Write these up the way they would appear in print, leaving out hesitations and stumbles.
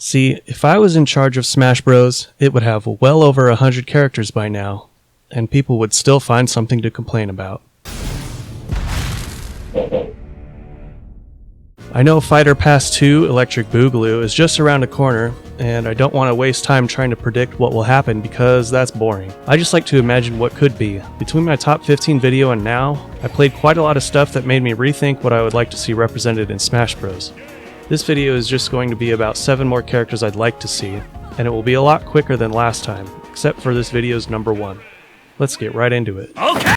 See, if I was in charge of Smash Bros, it would have well over 100 characters by now, and people would still find something to complain about. I know Fighter Pass 2 Electric Boogaloo is just around the corner, and I don't want to waste time trying to predict what will happen because that's boring. I just like to imagine what could be. Between my top 15 video and now, I played quite a lot of stuff that made me rethink what I would like to see represented in Smash Bros. This video is just going to be about 7 more characters I'd like to see, and it will be a lot quicker than last time, except for this video's number 1. Let's get right into it. Okay!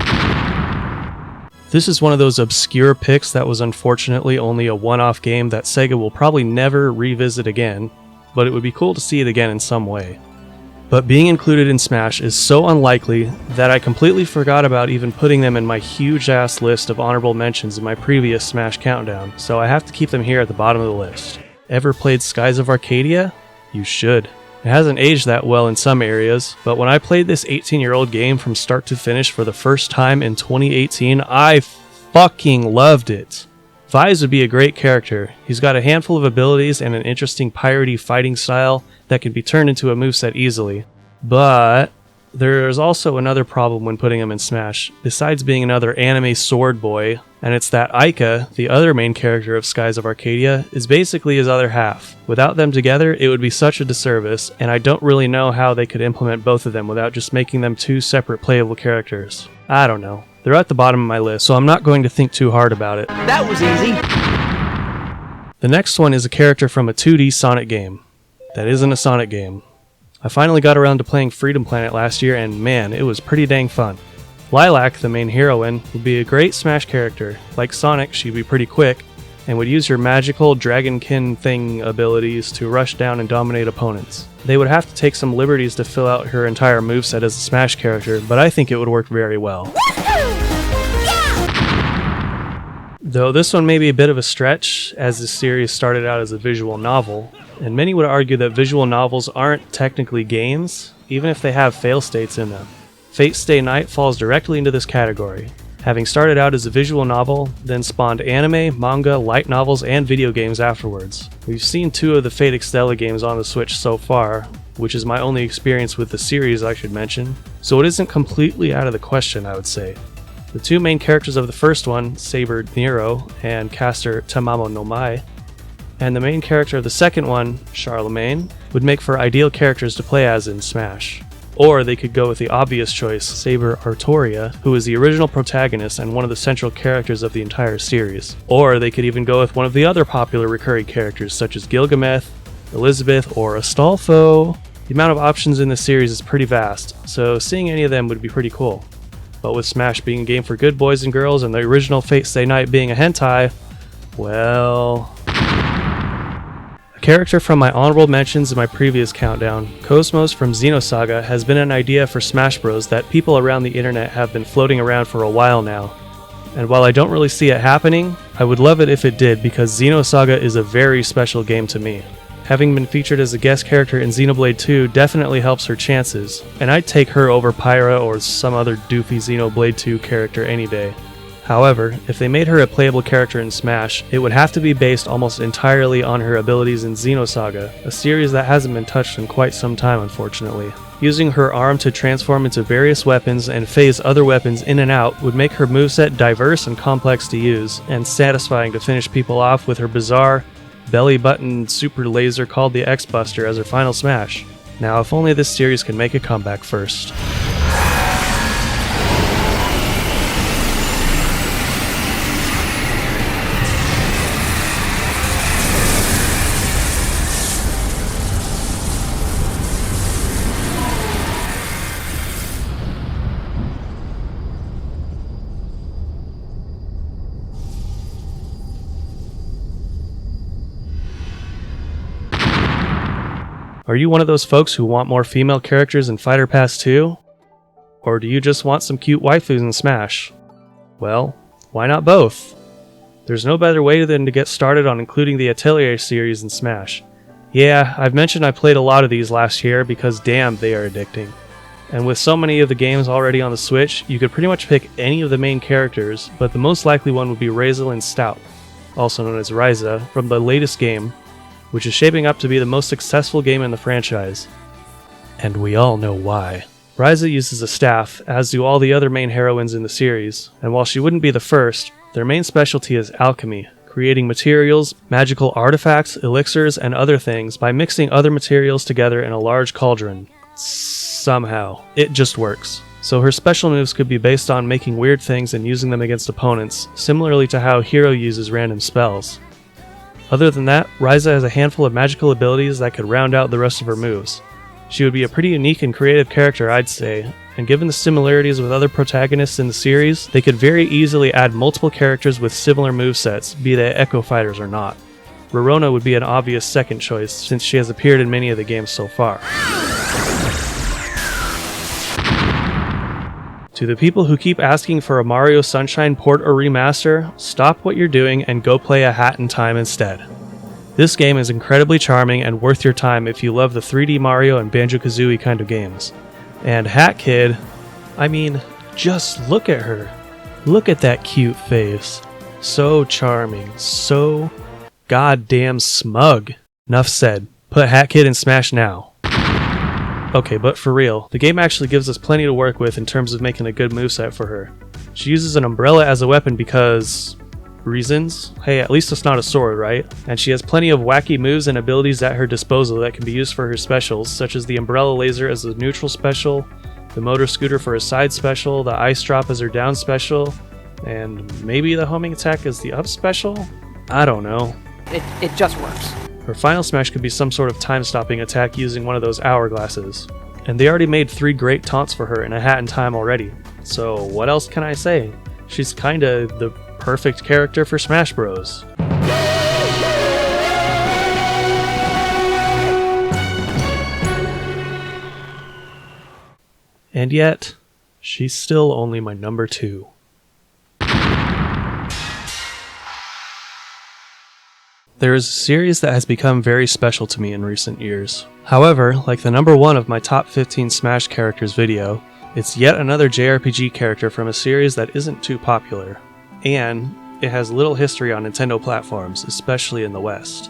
This is one of those obscure picks that was unfortunately only a one-off game that Sega will probably never revisit again, but it would be cool to see it again in some way. But being included in Smash is so unlikely that I completely forgot about even putting them in my huge-ass list of honorable mentions in my previous Smash countdown, so I have to keep them here at the bottom of the list. Ever played Skies of Arcadia? You should. It hasn't aged that well in some areas, but when I played this 18-year-old game from start to finish for the first time in 2018, I fucking loved it. Vise would be a great character. He's got a handful of abilities and an interesting piratey fighting style that can be turned into a moveset easily. But there's also another problem when putting him in Smash, besides being another anime sword boy, and it's that Aika, the other main character of Skies of Arcadia, is basically his other half. Without them together, it would be such a disservice, and I don't really know how they could implement both of them without just making them 2 separate playable characters. I don't know. They're at the bottom of my list, so I'm not going to think too hard about it. That was easy! The next one is a character from a 2D Sonic game. That isn't a Sonic game. I finally got around to playing Freedom Planet last year, and man, it was pretty dang fun. Lilac, the main heroine, would be a great Smash character. Like Sonic, she'd be pretty quick, and would use her magical dragonkin thing abilities to rush down and dominate opponents. They would have to take some liberties to fill out her entire moveset as a Smash character, but I think it would work very well. Though this one may be a bit of a stretch, as this series started out as a visual novel, and many would argue that visual novels aren't technically games, even if they have fail states in them. Fate Stay Night falls directly into this category. Having started out as a visual novel, then spawned anime, manga, light novels, and video games afterwards. We've seen 2 of the Fate Extella games on the Switch so far, which is my only experience with the series I should mention, so it isn't completely out of the question, I would say. The 2 main characters of the first one, Saber Nero and Caster Tamamo no Mai, and the main character of the second one, Charlemagne, would make for ideal characters to play as in Smash. Or they could go with the obvious choice, Saber Artoria, who is the original protagonist and one of the central characters of the entire series. Or they could even go with one of the other popular recurring characters such as Gilgameth, Elizabeth, or Astolfo. The amount of options in this series is pretty vast, so seeing any of them would be pretty cool. But with Smash being a game for good boys and girls and the original Fate Stay Night being a hentai, well... A character from my honorable mentions in my previous countdown, KOS-MOS from Xenosaga, has been an idea for Smash Bros. That people around the internet have been floating around for a while now. And while I don't really see it happening, I would love it if it did because Xenosaga is a very special game to me. Having been featured as a guest character in Xenoblade 2 definitely helps her chances, and I'd take her over Pyra or some other doofy Xenoblade 2 character any day. However, if they made her a playable character in Smash, it would have to be based almost entirely on her abilities in Xenosaga, a series that hasn't been touched in quite some time unfortunately. Using her arm to transform into various weapons and phase other weapons in and out would make her moveset diverse and complex to use, and satisfying to finish people off with her bizarre, belly button super laser called the X-Buster as her final smash. Now if only this series can make a comeback first. Are you one of those folks who want more female characters in Fighter Pass 2? Or do you just want some cute waifus in Smash? Well, why not both? There's no better way than to get started on including the Atelier series in Smash. Yeah, I've mentioned I played a lot of these last year because damn, they are addicting. And with so many of the games already on the Switch, you could pretty much pick any of the main characters, but the most likely one would be Raizelin Stout, also known as Ryza, from the latest game, which is shaping up to be the most successful game in the franchise. And we all know why. Ryza uses a staff, as do all the other main heroines in the series, and while she wouldn't be the first, their main specialty is alchemy, creating materials, magical artifacts, elixirs, and other things by mixing other materials together in a large cauldron. Somehow. It just works. So her special moves could be based on making weird things and using them against opponents, similarly to how Hero uses random spells. Other than that, Ryza has a handful of magical abilities that could round out the rest of her moves. She would be a pretty unique and creative character, I'd say, and given the similarities with other protagonists in the series, they could very easily add multiple characters with similar movesets, be they Echo Fighters or not. Rorona would be an obvious second choice, since she has appeared in many of the games so far. To the people who keep asking for a Mario Sunshine port or remaster, stop what you're doing and go play A Hat in Time instead. This game is incredibly charming and worth your time if you love the 3D Mario and Banjo-Kazooie kind of games. And Hat Kid, I mean, just look at her. Look at that cute face. So charming, so goddamn smug. Nuff said. Put Hat Kid in Smash now. Okay, but for real, the game actually gives us plenty to work with in terms of making a good moveset for her. She uses an umbrella as a weapon because... reasons? Hey, at least it's not a sword, right? And she has plenty of wacky moves and abilities at her disposal that can be used for her specials, such as the umbrella laser as a neutral special, the motor scooter for a side special, the ice drop as her down special, and maybe the homing attack as the up special? I don't know. It just works. Her final smash could be some sort of time-stopping attack using one of those hourglasses. And they already made 3 great taunts for her in A Hat in Time already. So what else can I say? She's kinda the perfect character for Smash Bros. And yet, she's still only my number 2. There is a series that has become very special to me in recent years. However, like the number 1 of my top 15 Smash characters video, it's yet another JRPG character from a series that isn't too popular. And it has little history on Nintendo platforms, especially in the West.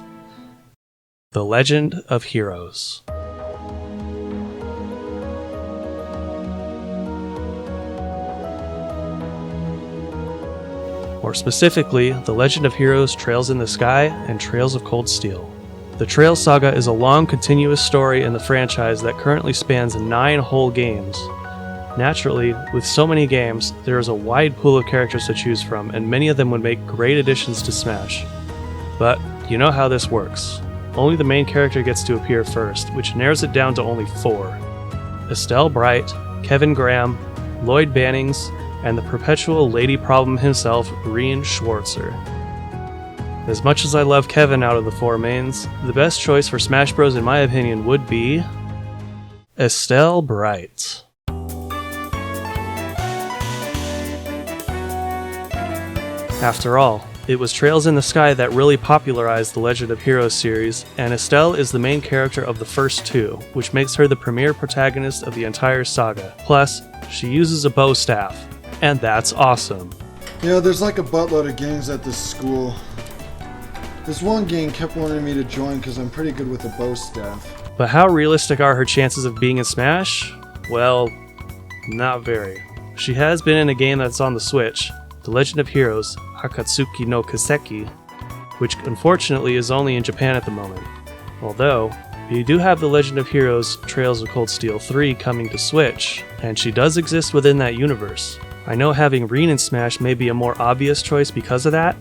The Legend of Heroes. More specifically, The Legend of Heroes Trails in the Sky and Trails of Cold Steel. The Trails saga is a long, continuous story in the franchise that currently spans 9 whole games. Naturally, with so many games, there is a wide pool of characters to choose from, and many of them would make great additions to Smash. But, you know how this works. Only the main character gets to appear first, which narrows it down to only 4. Estelle Bright, Kevin Graham, Lloyd Bannings, and the perpetual lady problem himself, Rien Schwarzer. As much as I love Kevin out of the 4 mains, the best choice for Smash Bros in my opinion would be... Estelle Bright. After all, it was Trails in the Sky that really popularized the Legend of Heroes series, and Estelle is the main character of the first 2, which makes her the premier protagonist of the entire saga. Plus, she uses a bow staff, and that's awesome. Yeah, there's like a buttload of games at this school. This one gang kept wanting me to join because I'm pretty good with a bow staff. But how realistic are her chances of being in Smash? Well, not very. She has been in a game that's on the Switch, The Legend of Heroes, Akatsuki no Kaseki, which unfortunately is only in Japan at the moment. Although, you do have The Legend of Heroes Trails of Cold Steel 3 coming to Switch, and she does exist within that universe. I know having Rien in Smash may be a more obvious choice because of that,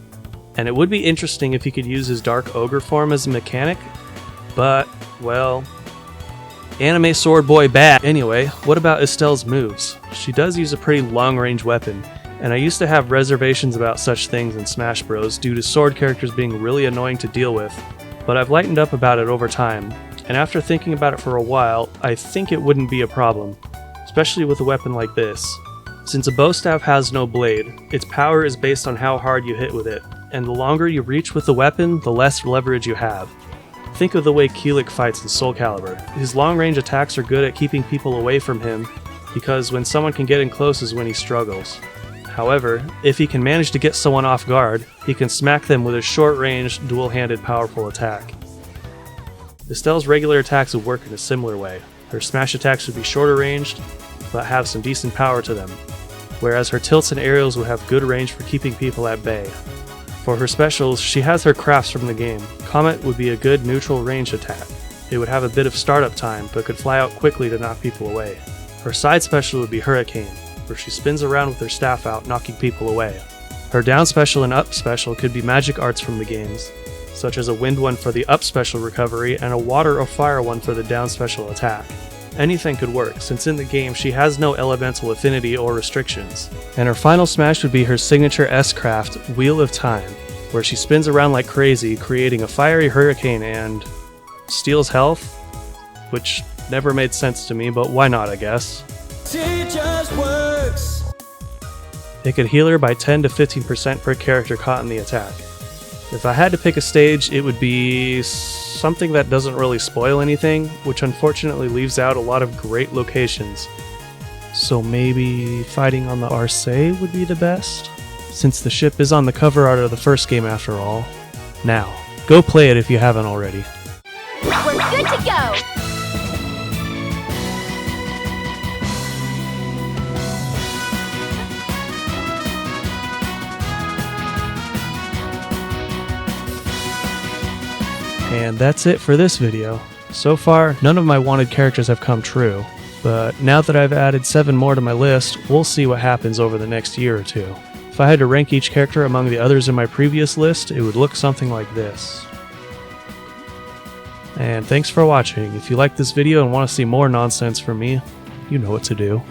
and it would be interesting if he could use his Dark Ogre form as a mechanic, but, well... Anime Sword Boy bad! Anyway, what about Estelle's moves? She does use a pretty long-range weapon, and I used to have reservations about such things in Smash Bros. Due to sword characters being really annoying to deal with, but I've lightened up about it over time, and after thinking about it for a while, I think it wouldn't be a problem, especially with a weapon like this. Since a bow staff has no blade, its power is based on how hard you hit with it, and the longer you reach with the weapon, the less leverage you have. Think of the way Keelik fights in Soul Calibur. His long-range attacks are good at keeping people away from him, because when someone can get in close is when he struggles. However, if he can manage to get someone off guard, he can smack them with a short-range, dual-handed powerful attack. Estelle's regular attacks would work in a similar way. Her smash attacks would be shorter ranged, but have some decent power to them, whereas her tilts and aerials would have good range for keeping people at bay. For her specials, she has her crafts from the game. Comet would be a good neutral range attack. It would have a bit of startup time, but could fly out quickly to knock people away. Her side special would be Hurricane, where she spins around with her staff out, knocking people away. Her down special and up special could be magic arts from the games, such as a wind one for the up special recovery and a water or fire one for the down special attack. Anything could work, since in the game she has no elemental affinity or restrictions. And her final smash would be her signature S-craft, Wheel of Time, where she spins around like crazy, creating a fiery hurricane and steals health, which never made sense to me, but why not, I guess. It just works. It could heal her by 10 to 15% per character caught in the attack. If I had to pick a stage, it would be something that doesn't really spoil anything, which unfortunately leaves out a lot of great locations. So maybe fighting on the Arcee would be the best, since the ship is on the cover art of the first game after all. Now, go play it if you haven't already. We're good to go! And that's it for this video. So far, none of my wanted characters have come true, but now that I've added 7 more to my list, we'll see what happens over the next year or two. If I had to rank each character among the others in my previous list, it would look something like this. And thanks for watching. If you liked this video and want to see more nonsense from me, you know what to do.